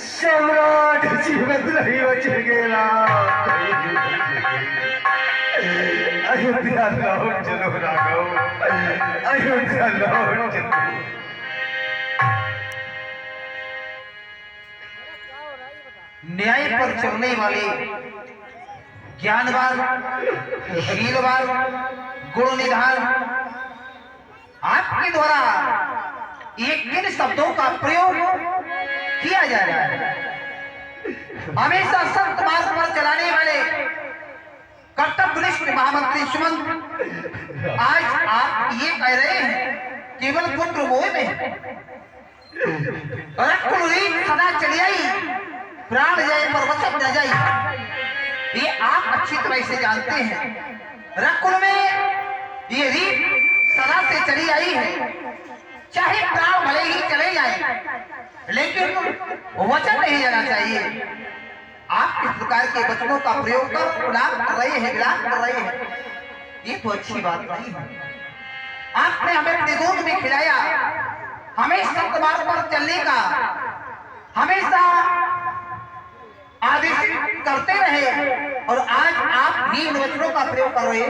सम्राट जीवित नहीं बच गेला। अयोध्या लौट चलो राघव, अयोध्या लौट चलो। न्याय पर चलने वाले ज्ञानवान, शीलवान, गुण निधान आपके द्वारा ये किन शब्दों का प्रयोग किया जा रहा है? हमेशा सत्य मार्ग पर चलाने वाले कर्तव्यनिष्ठ महामंत्री सुमंत, आज आप ये कह रहे हैं केवल पुत्र मोह में रक्त सदा चली आई, प्राण जाए पर वचन न जाए। ये आप अच्छी तरह से जानते हैं। रकुल में ये रीत सदा से चली आई है, चाहे प्राण भले ही चले जाए लेकिन वचन नहीं जाना चाहिए। आप इस प्रकार के वचनों का प्रयोग कर गुलाम कर रहे हैं, विलाप कर रहे हैं, ये तो अच्छी बात नहीं है। आपने हमें अपने दूध में खिलाया, हमें सत्य मार्ग पर चलने का हमेशा आदेश करते रहे और आज आप ही इन वचनों का प्रयोग कर रहे हैं।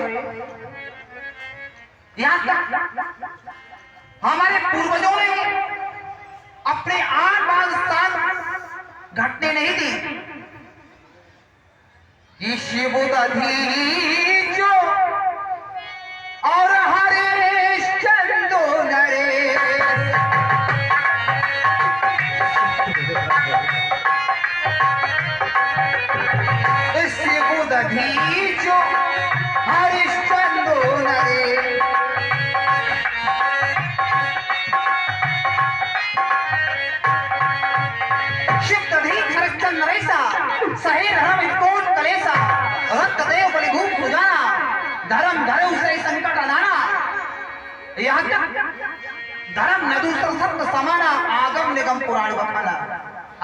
यहाँ तक हमारे पूर्वजों ने अपने आन बान शान घटने नहीं दी। ये शिवदधी जो और हरिश्चंद्र नरेश, शिवदधी जो हरिश्चंद्र नरेश, सही धर्म इतकोट कलेसा, रक्त देव बलिभूम खुजाना, धर्म धर्म से संकट अनाना। यहाँ तक धर्म नदूसर सत्य समाना, आगम निगम पुराण बखाना।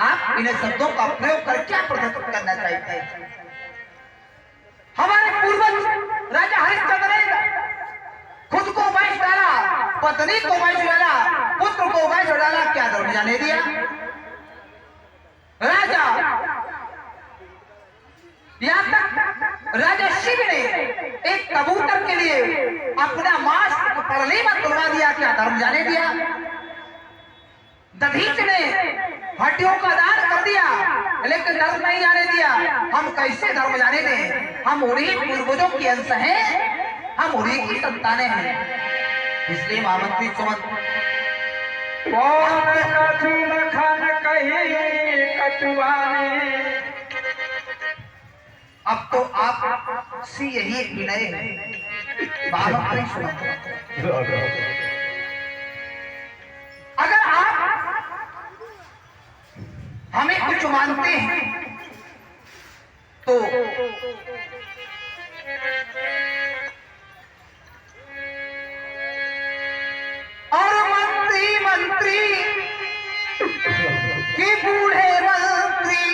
आप इन शब्दों का प्रयोग कर क्या प्रदर्शित करना चाहते हैं? हमारे पूर्वज राजा हरिश्चंद्र ने खुद को वैश्य डाला, पत्नी को वैश्य डाला, पुत्र को वैश्य डाला, क्या धर्म जाने दिया? राजा यहाँ तक राजा शिव ने एक कबूतर के लिए अपना मांस परली में तुलवा दिया, क्या धर्म जाने दिया? दधीच ने हड्डियों का दान कर दिया लेकिन धर्म नहीं जाने दिया। हम कैसे धर्म जाने दें? हम उन्हीं पूर्वजों के अंश हैं, हम उन्हीं की संतानें हैं। इसलिए महामंत्री सुमंत, अब तो आप सी यही विनय है। महामंत्री सुमंत, अगर आप हमें कुछ मानते हैं तो और मंत्री कि बूढ़े मंत्री,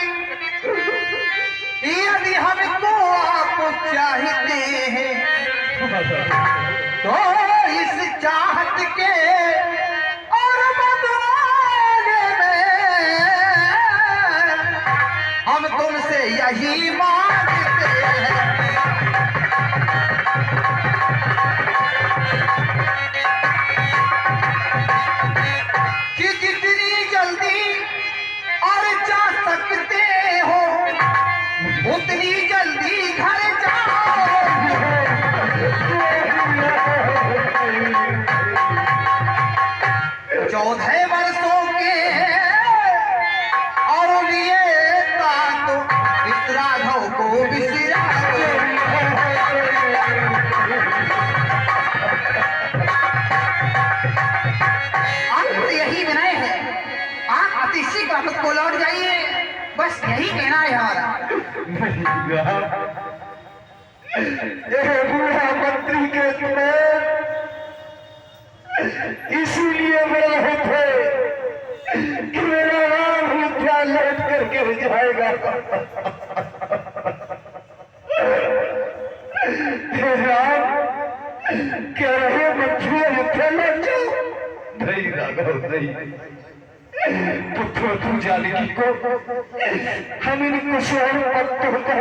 यदि हमको आप चाहते हैं तो इस चाहत के और बदलाने में हम तुमसे यही मांगते हैं कि जितनी जल्दी और जा सकते हो उतनी जल्दी घर जाओ। 14 वर्षों के और लिए तो इस राघव को बिसरा आप यही विनय है। आप अति शीघ्र वापस को लौट जाइए, बस यही कहना है हमारा। बूढ़ा मंत्री के तुम्हें इसीलिए बोले थे कि मेरा नाम हत्या लौट कर गिर जाएगा। राम कह रहे मंत्री हत्या लौट जाओ। नहीं राघव नहीं, पुत्र तो तू जानकी को हम इन कुशल पत्तों को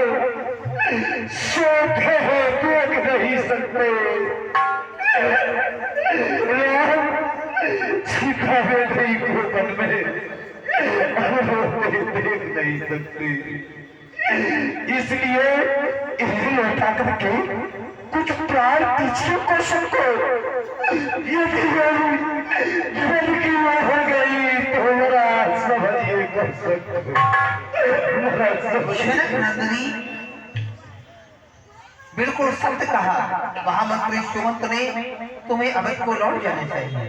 सोते हो देख नहीं सकते। राम सीता बेटी को बन में देख नहीं सकते, इसलिए इन्हें लौटा करके कुछ प्राण पीछे को सबको यदि की हो गई तो मेरा समझिए कर सकते। जनक नंदिनी बिल्कुल सत्य कहा। महामंत्री सुमंत ने तुम्हें अवध को लौट जाना चाहिए।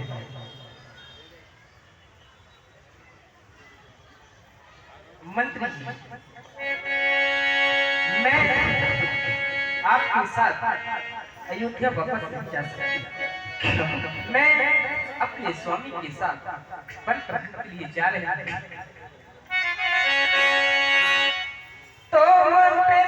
मंत्री जी, मैं आपके साथ अयोध्या वापस नहीं जा सकती। मैं अपने स्वामी के साथ वन रखने के लिए जा रहा हूं। तुम पे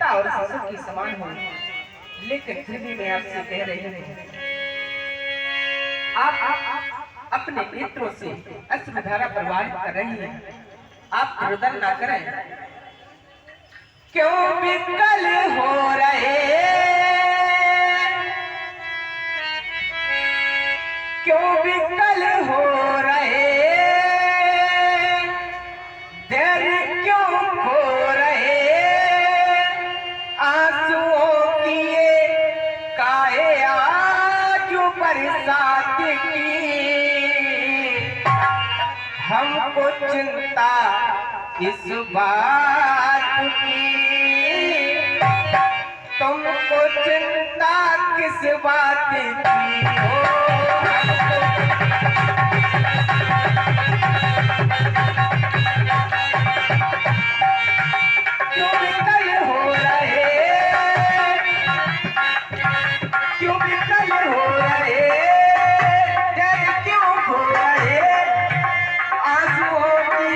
और ससुर की समान हो, लेकिन फिर भी मैं आपसे कह रही हूँ, आप अपने नेत्रों से अश्रुधारा प्रवाहित कर रही हैं। आप रुदन ना करें। क्यों विकल हो रहे, क्यों विकल हो रहे, देर क्यों हो रहे, आंसुओं की काहे आज बरसात की। हमको चिंता इस बात की, तुमको चिंता किस बात की हो। क्यों विकल हो रहे, क्यों विकल हो रहे, डर क्यों हो रहे, आंसुओं की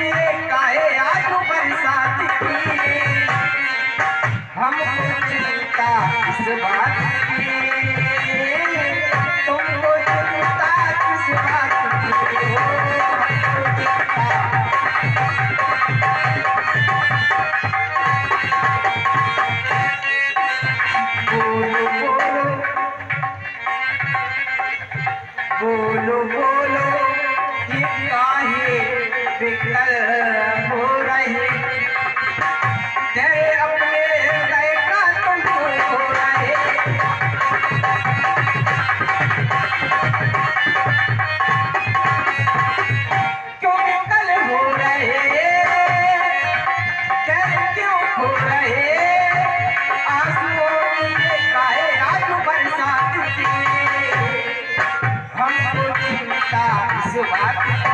काहे आज बरसात की। हमको चिंता इस बात की, तुमको चिंता किस बात की हो। बोलो बोलो ये काहे विकल हो रहे, तेरे अपने हृदय का तुमको हो रहे। क्यों विकल हो रहे, तेरे क्यों हो रहे, आंसुओं की काहे आज बरसात की। हमको चिंता इस बात की,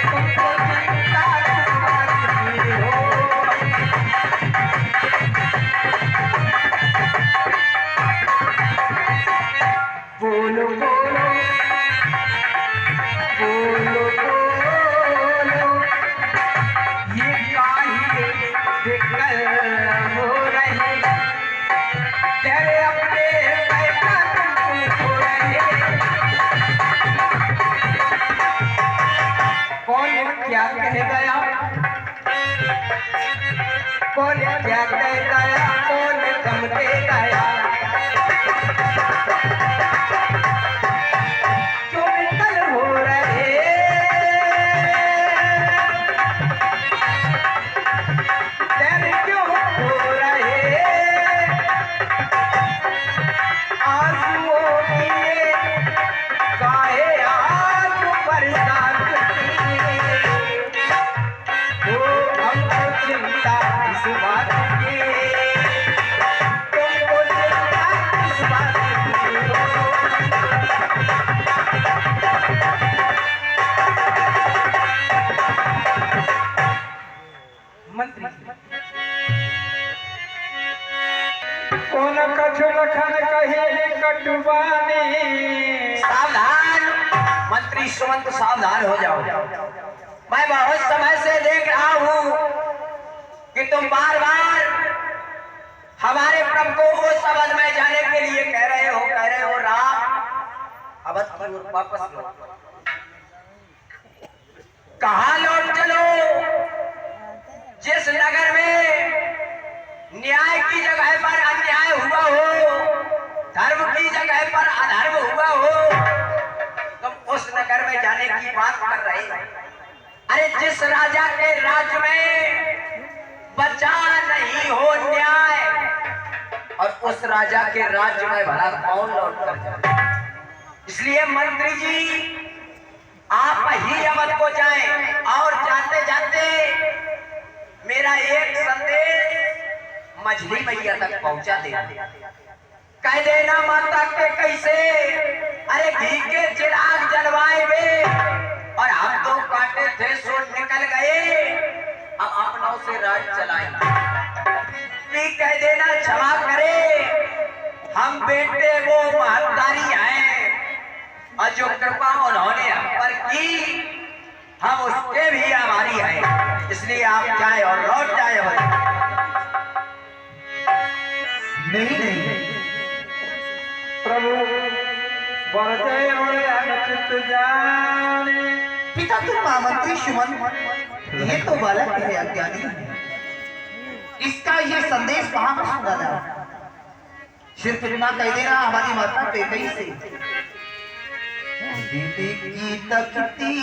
तुमको चिंता किस बात की हो। बोलो बोलो बोलो बोलो ये काहे विकल हो रही, तेरे अपने हृदय का तुमको हो रहे। कौन क्या कह गया, कौन क्या कह गया, कौन गम दे गया। क्यों विकल हो रहे, तेरे क्यों हो रहे, आंसुओं की काहे आज बरसात की। हमको चिंता इस बात की, कौन कछु लखन कहे कटुबानी। सावधान मंत्री सुमंत, सावधान हो जाओ। मैं बहुत समय से देख रहा हूँ कि तुम बार बार हमारे प्रभु को उस अवध में जाने के लिए कह रहे हो राम अवध की ओर वापस लौट। कहाँ लौट चलो? जिस नगर में न्याय की जगह पर अन्याय हुआ हो, धर्म की जगह पर अधर्म हुआ हो, तुम उस नगर में जाने की बात कर रहे हो। अरे जिस राजा के राज्य में बचा नहीं हो न्याय, और उस राजा के राज्य में भला कौन लौट कर जाए? इसलिए मंत्री जी आप ही अवध को जाएं, और जाते जाते मेरा एक संदेश मझली मैया तक पहुंचा दे। कह देना माता के कैसे, अरे घी के चिराग जलवाए वे, और हम तो काटे थे सो निकल गए, अब अपनों से राज चलाएंगे। कह देना क्षमा करे, हम बेटे वो महत्तारी हैं, और जो कृपा उन्होंने हम पर की हम उसके भी आभारी हैं। इसलिए आप जाए और लौट जाए। नहीं प्रभु बरते और अनुचित जाने। पिता तुम महामंत्री सुमन, ये तो बालक है, अज्ञानी है, इसका ये संदेश कहां पर सुना था? सिर्फ इतना कह देना हमारी माता कैकई से दीदी की तकती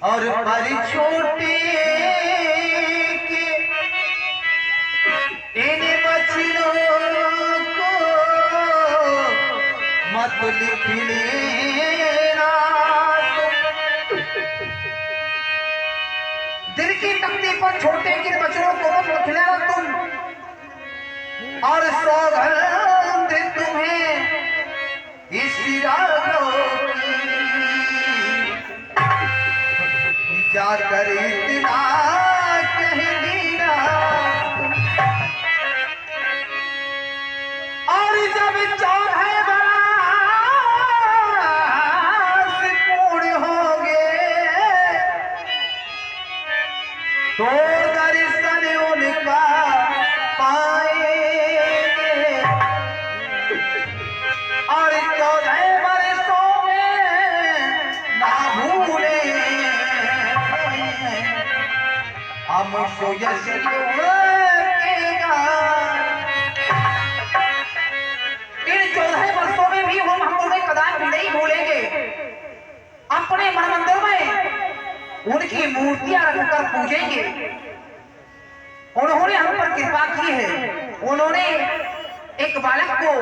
और पर छोटे के इन बच्चों को मत लिख लेना। दिल की तकती पर छोटे के बच्चों को मत लिख लेना तुम, और सौगंध तुम्हें इस क्या करे इतना कह दीना। और जब चौथे बरस पूर्ण होंगे तो दर्शन उनका पाएंगे, और 14 वर्षों में ना भूले हम यश लोकेगा। इन 14 वर्षों में भी हम हमको कदापि नहीं भूलेंगे। अपने मन मंदिर में उनकी मूर्तियां रखकर पूजेंगे। उन्होंने हम पर कृपा की है, उन्होंने एक बालक को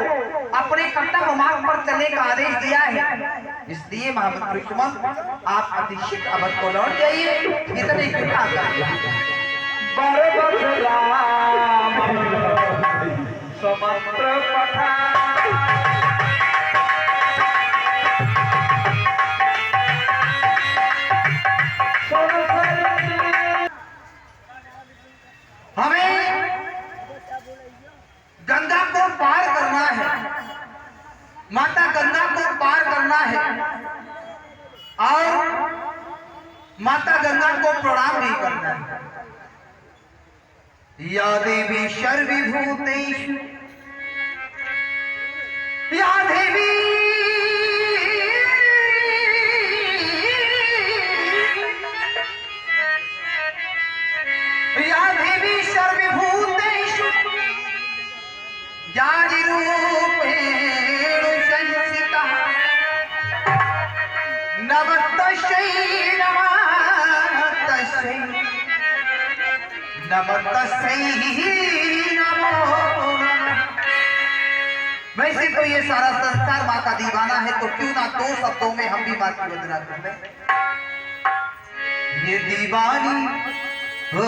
अपने कर्तव्य मार्ग पर चलने का आदेश दिया है। इसलिए महामंत्री सुमन आप अतिशीघ्र अवध को लौट जाइए। इतने कृपा समत्र पठा हमें गंगा को पार करना है, माता गंगा को पार करना है, और माता गंगा को प्रणाम भी करना है। या देवी सर्वभूतेषु या देवी या देवी सर्वभूतेषु रूपेण संस्थिता नमस्तस्यै नमस्तस्यै नमस्तस्यै नमो नमः। वैसे तो ये सारा संसार माँ का दीवाना है, तो क्यों ना 2 शब्दों में हम भी माँ की वंदना कर लें। ये दीवानी हो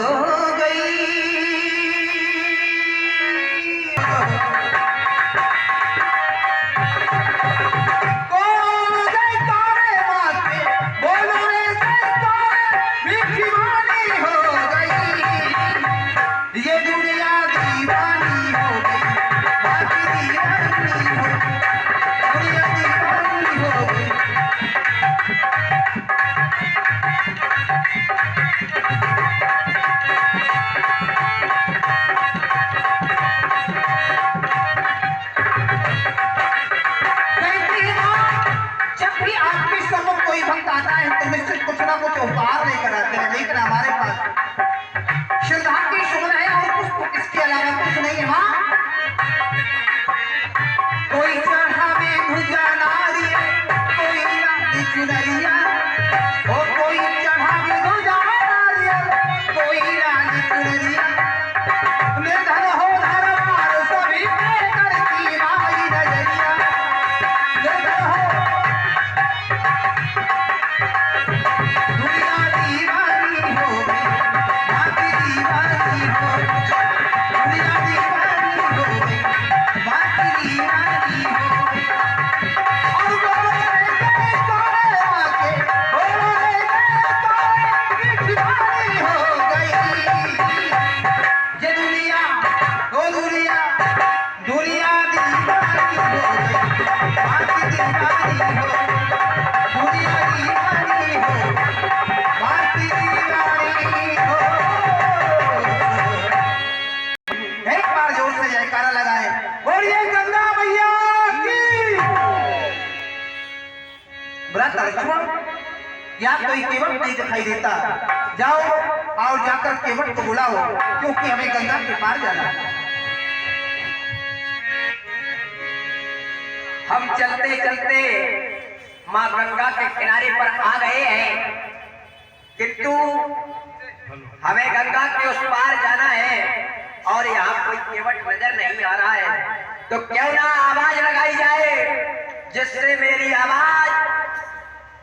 गई ये दुनिया दीवानी हो गई। तर्जुमा या कोई केवट नहीं दिखाई देता। जाओ और जाकर केवट को बुलाओ, क्योंकि हमें गंगा के पार जाना है। हम चलते चलते माँ गंगा के किनारे पर आ गए हैं, किंतु हमें गंगा के उस पार जाना है और यहाँ कोई केवट नजर नहीं आ रहा है। तो क्यों ना आवाज लगाई जाए जिससे मेरी आवाज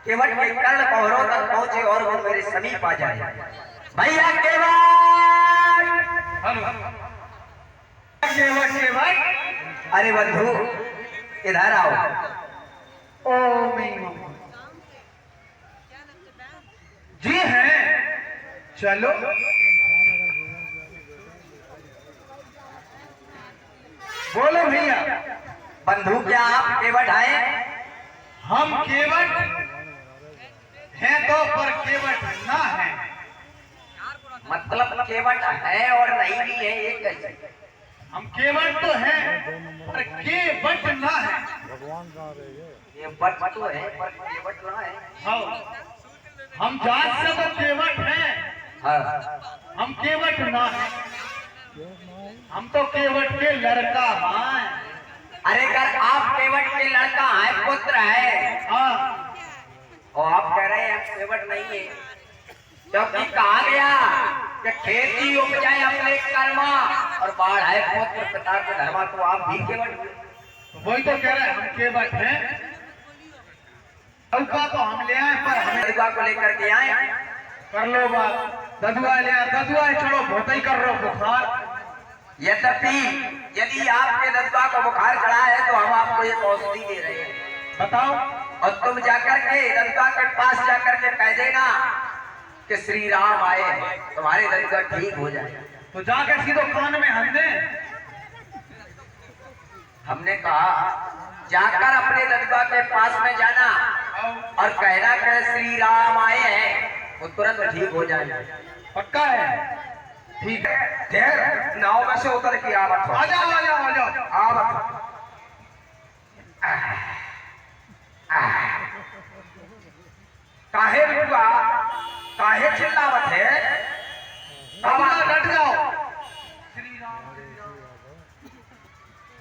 केवट के कर्ण पहरों तक पहुंचे और वो मेरे समीप आ जाए। भैया केवट, केवट केवट, अरे बंधु इधर आओ। ओ जी हैं, चलो। बोलो भैया। बंधु क्या आप केवट आए? हम केवट हैं तो पर केवट ना है। मतलब केवट है और नहीं भी है, एक कैसे? हम केवट तो हैं पर केवट ना है। ये बट तो है पर केवट ना है। हाँ, हम जात से तो केवट हैं, हाँ। हम केवट ना है। हम तो केवट के लड़का हैं। अरे अगर आप केवट के लड़का है, पुत्र है, हाँ, और आप कह रहे हैं केवट नहीं है, क्योंकि कहा गया कि खेती उपजाए अपने कर्मा और बाढ़ है पुत्र पिता के धर्मा। तो आप भी केवट हुए। तो वही तो कह रहे हैं, हम केवट हैं। ददुआ तो हम ले आए, पर हमें ददुआ को लेकर के आए। कर लो बात। ददुआ ले आए, ददुआ चलो बहुत ही कर रहे हो बुखार। यद्यपि यदि आपके ददुआ को बुखार चढ़ा है तो हम आपको एक औषधि दे रहे हैं, बताओ। और तुम जाकर के ददुआ के पास जाकर के कह देना कि श्री राम आए हैं, तुम्हारे ददुआ ठीक हो जाए। तो जाकर सीधो कान में हंस दे। हमने कहा जाकर अपने ददुआ के पास में जाना और कहना कि श्री राम आए हैं, वो तुरंत ठीक हो जाए। पक्का है? ठीक है, ठहर, नाव में से उतर के आवत हो। आ जाओ आ जाओ आ जाओ। आवत काहे रुआ, काहे चिल्लावत है? डट जाओ।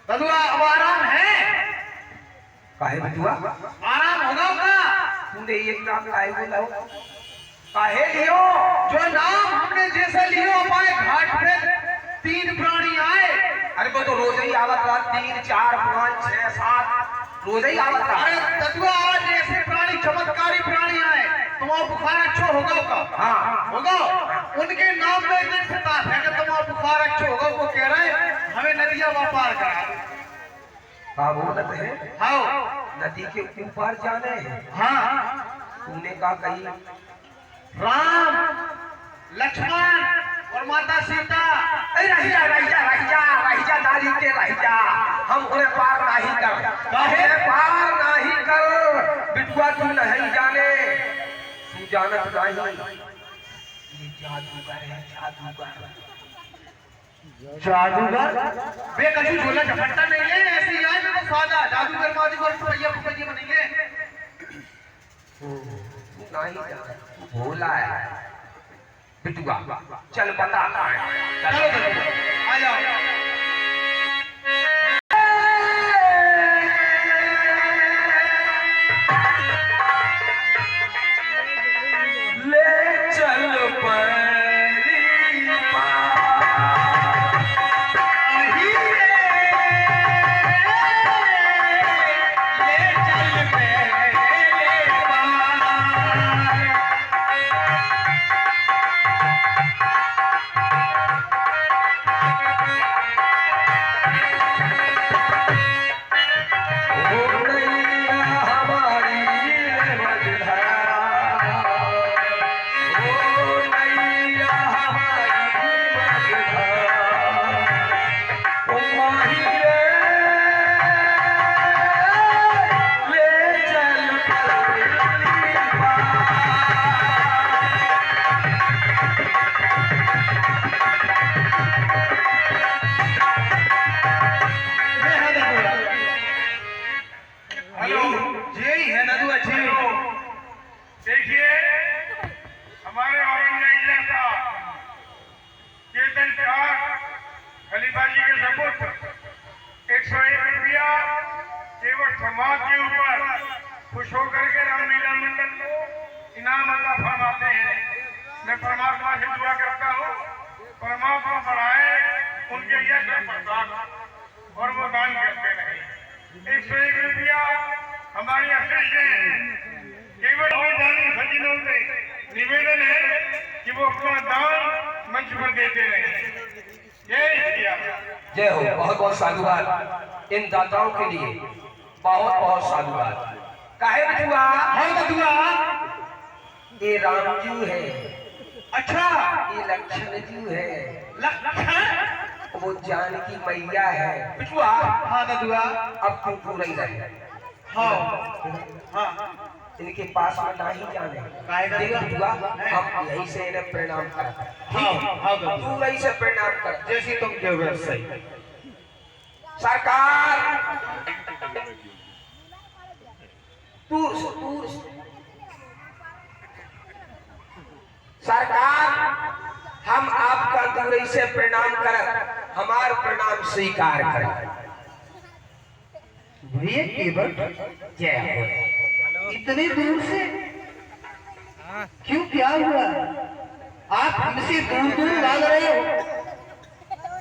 ददुआ अब आराम है? काहे बटुआ? आराम होगा का? तूने एक नाम काहे बोला? काहे लियो? जो नाम हमने जैसे लियो पाए घाट पे 3 प्राणी आए। अरे वो तो रोज ही आवत रहा, 3 4 5 6 7 रोज ही आवत रहा। अरे ददुआ आज ऐसे प्राणी, चमत्कारी प्राणी आए, तुम्हारा बुखार अच्छा होगा का? हाँ होगा। उनके नाम में इतने खिताब है कि तुम्हारा बुखार अच्छा होगा। वो कह रहे हैं हमें नदिया व्यापार करा। बाबूलत है। हाँ, नदी के ऊपर जाने हैं। हाँ। तूने कहा कहीं राम, लक्ष्मण और माता सीता। रही जा नाली के रही जा, हम उन्हें पार नहीं कर, काहे? पार नहीं कर। बिटुआ तू नहीं जाने, तू जानत नहीं। ये जादूगर है, जादूगर बे कभी झोला झपट्टा नहीं है, ऐसी आए में तो सादा जादूगर मादूगर रुपया रुपये बनेंगे। नहीं जाने, तू भोला है। बिटुआ चल बता कहाँ है। चलो चलो आ जाओ। ले चल हेलो, यही है नदुआ जी। समाज के ऊपर खुश होकर के रामलीला मंडल को इनाम अल्लाह फरमाते हैं। मैं परमात्मा से दुआ करता हूँ परमात्मा बढ़ाए उनके यश और प्रताप और वो दान करते रहे। 101 रुपया हमारी अफीस है। केवल दानी सज्जनों से निवेदन है कि वो अपना दान मंच पर देते रहे। जय हो। बहुत बहुत साधुवाद इन दाताओं के लिए, बहुत बहुत साधुवाद। काहे बटुआ? हाँ बटुआ। ये रामजू है। अच्छा। ये लक्ष्मण जू है। लक्ष्मण? वो जानकी मैया है। बटुआ। हाँ बटुआ। अब तुम पूरा ही रहे। हाँ हाँ। इनके पास में ना ही जाने। देखो बटुआ, हम यहीं से इन्हें प्रणाम करते हैं। हाँ तू यहीं से प्रणाम कर जैसी तुम कहो सही। सरकार दूर से सरकार, हम आपका दूरी से प्रणाम कर हमार प्रणाम स्वीकार करें। भैया केवल जय हो। इतने दूर से क्यों, क्या हुआ? आप हमसे दूर दूर भाग रहे हो,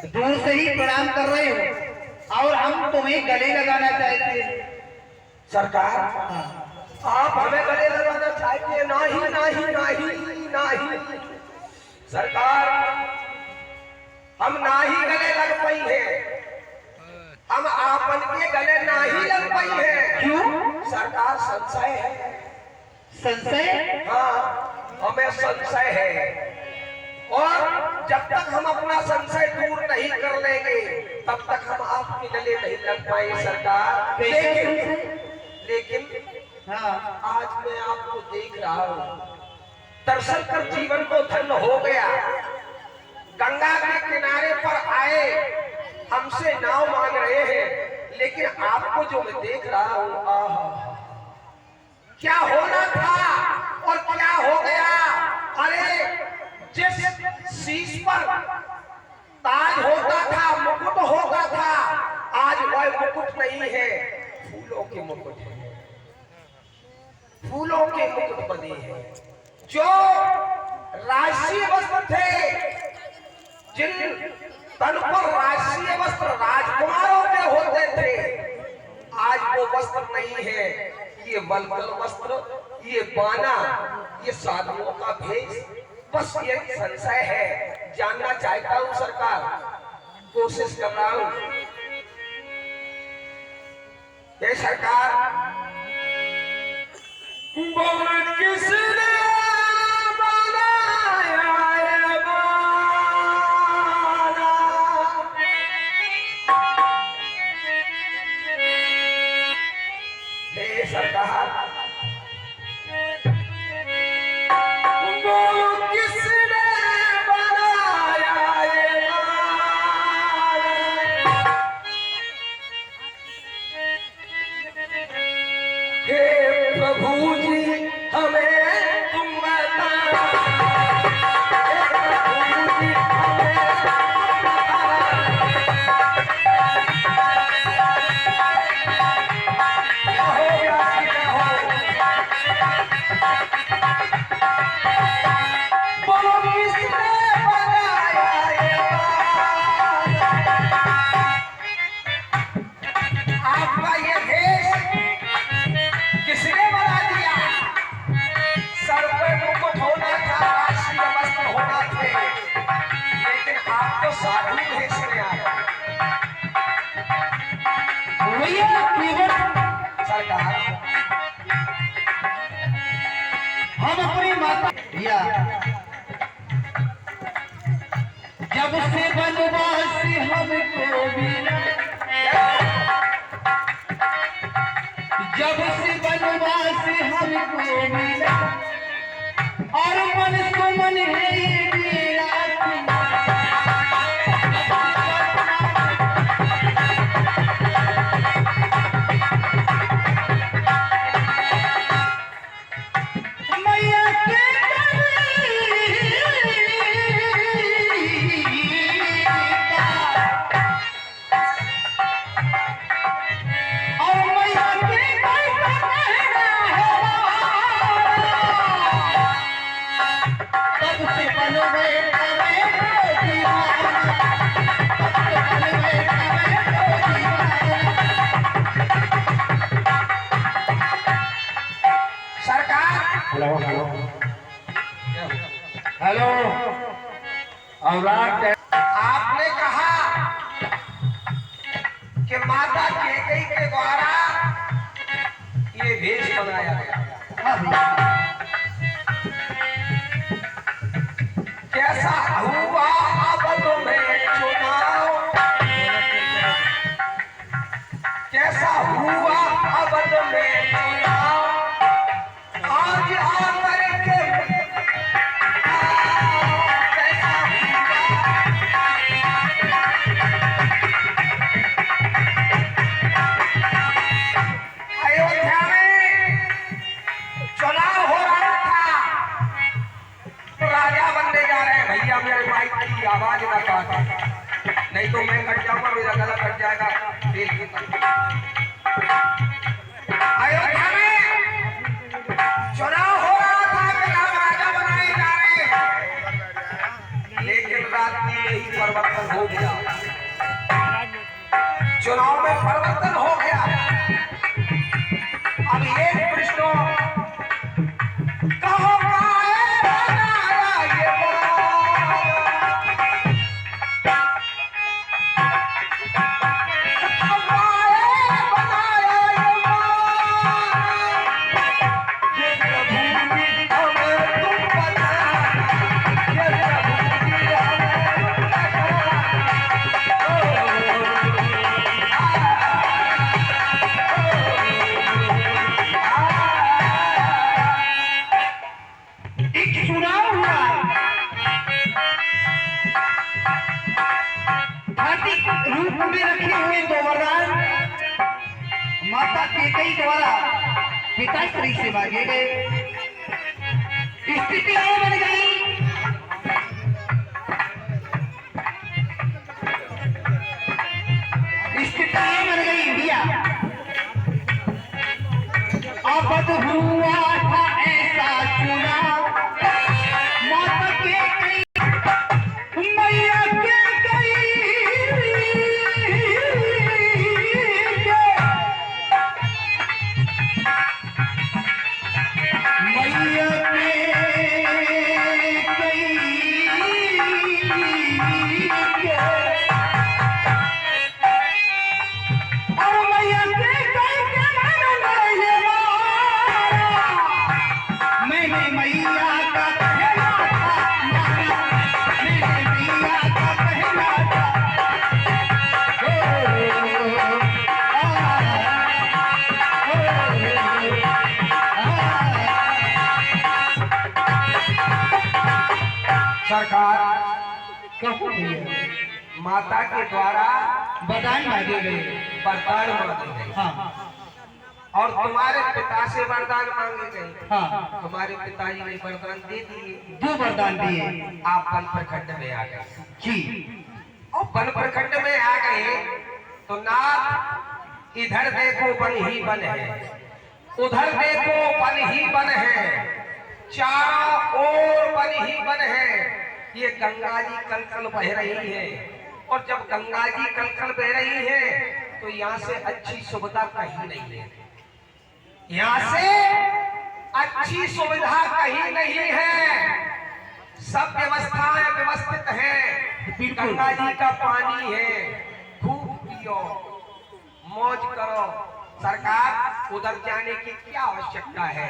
दूर से ही प्रणाम कर रहे हो और हम तुम्हें गले लगाना चाहते हैं। सरकार, आप हमें गले लगाना चाहते हैं? नहीं नहीं नहीं नहीं सरकार, हम ना ही गले लग पाई है। हम आपन के गले ना ही लग पाई है। क्यों? सरकार, संशय है। संशय? हाँ, हमें संशय है और जब तक हम अपना संशय दूर नहीं कर लेंगे तब तक हम आपके गले नहीं लग पाएंगे सरकार। लेकिन हाँ। आज मैं आपको देख रहा हूँ, दर्शन कर जीवन को धन्य हो गया। गंगा के किनारे पर आए, हमसे नाव मांग रहे हैं, लेकिन आपको जो मैं देख रहा हूँ, आहा, क्या होना था और क्या हो गया। अरे जिस शीश पर ताज होता था, मुकुट होता था, आज वह मुकुट नहीं है, फूलों के मुकुट है। फूलों के मुकुट बने हैं। जो राष्ट्रीय वस्त्र थे, जिन तन पर राष्ट्रीय वस्त्र राजकुमारों के होते थे, आज वो वस्त्र नहीं है। ये वल्कल वस्त्र, ये बाना, ये साधुओं का भेष, बस ये संशय है। जानना चाहता हूँ सरकार, कोशिश कर रहा हूँ। ये सरकार, बोल किसने बनाया ये बाना? हे सरकार, बोल किसने बनाया ये बाना? हे प्रभु जी, हमें तुम बताओ। हे प्रभु जी, हमें बोलो किसने बनाया ये बाना? आपका ये भेष किसने बना दिया? सर पे मुकुट होना था, राष्ट्रीय वस्त्र होना थे, लेकिन आप तो साधु भेष में आ गए। भैया केवल सरकार, हम अपनी माता या जब से वनवास हमको मिला, जब से वनवास हमको मिला और मन को मन है ये मेरा मैया के सम्राट आपने कहा कि माता कैकेयी के द्वारा ये भेष बनाया गया। हाँ भैया, कैसा हुआ अब तुम्हें चुनाव, कैसा हुआ अब तुम्हें चुनाव, आज आकर के कैसा अयोध्या में चुनाव हो रहा था, तो राजा बनने जा रहे हैं। भैया मेरे माइक की आवाज ना काटे, नहीं तो मैं कट जाऊंगा, मेरा गला कट जाएगा। अयोध्या में चुनाव हो रहा था कि राम राजा बनाए जा रहे हैं, लेकिन रात में ही परिवर्तन हो गया। चुनाव में परिवर्तन हो गया। अब ये प्रश्न कहो चुनाव हुआ, हाथी रूप में रखे हुए दो वरदान माता कैकेयी द्वारा पिताश्री से मांगे गए। स्थिति ये बन गई भैया, अब हुआ था ऐसा चुनाव, माता कैकेयी मैया कैकेयी सरकार कहो भैया, माता के द्वारा वरदान मांगे गए। वरदान मांगे गए। हाँ और तुम्हारे पिता से वरदान मांगे गए। हाँ, तुम्हारे पिताजी ने वरदान दे दिए, 2 वरदान दिए आप वन प्रखंड में आ गए। जी। और वन प्रखंड में आ गए तो नाथ इधर देखो वन ही वन है, उधर देखो वन ही वन है, चारों ओर वन ही वन है। ये गंगा जी कलकल बह रही है, और जब गंगा जी कलकल बह रही है तो यहाँ से अच्छी सुविधा कहीं नहीं है, यहाँ से अच्छी सुविधा कहीं नहीं है। सब व्यवस्थाएं व्यवस्थित हैं। गंगा जी का पानी है, खूब पियो, मौज करो। सरकार उधर जाने की क्या आवश्यकता है,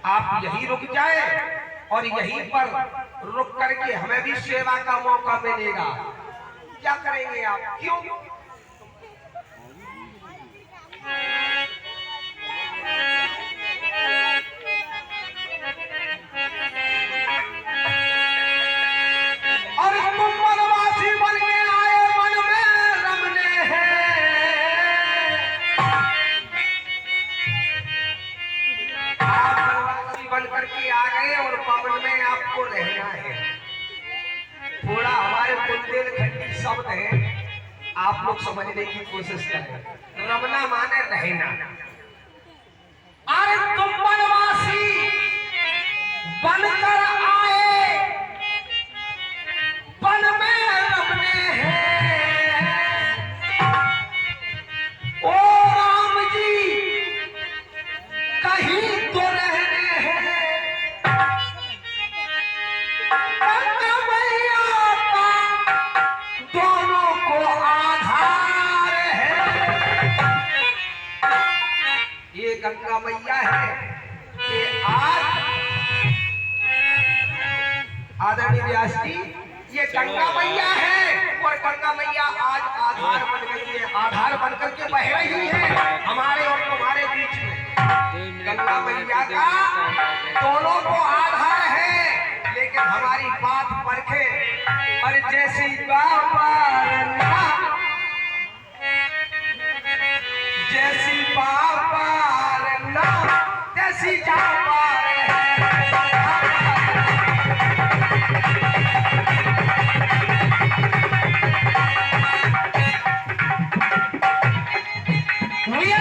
आप यही रुक जाए और यहीं पर रुक करके हमें भी सेवा का मौका मिलेगा। क्या करेंगे आप? क्यों? और तुम वनवासी बन के आए, मन में रमने हैं। आप वनवासी बन करके आ गए और पवन में आपको रहना है। थोड़ा हमारे बुंदेलखंडी शब्द है, आप लोग समझने की कोशिश करें। रमना माने रहना। अरे तुम वनवासी बनकर आए, वन में रमने हैं। ओ राम जी कहीं तो रहने हैं। गंगा मैया का गंगा मैया है कि आज आदरणीय व्यास जी ये गंगा मैया है और गंगा मैया आज आधार बन गई है, आधार बन करके बह रही है हमारे और तुम्हारे बीच में। गंगा मैया का दोनों को आधार है, लेकिन हमारी बात परखे और जैसी बाबा जैसी पार ना जैसी जा पार भैया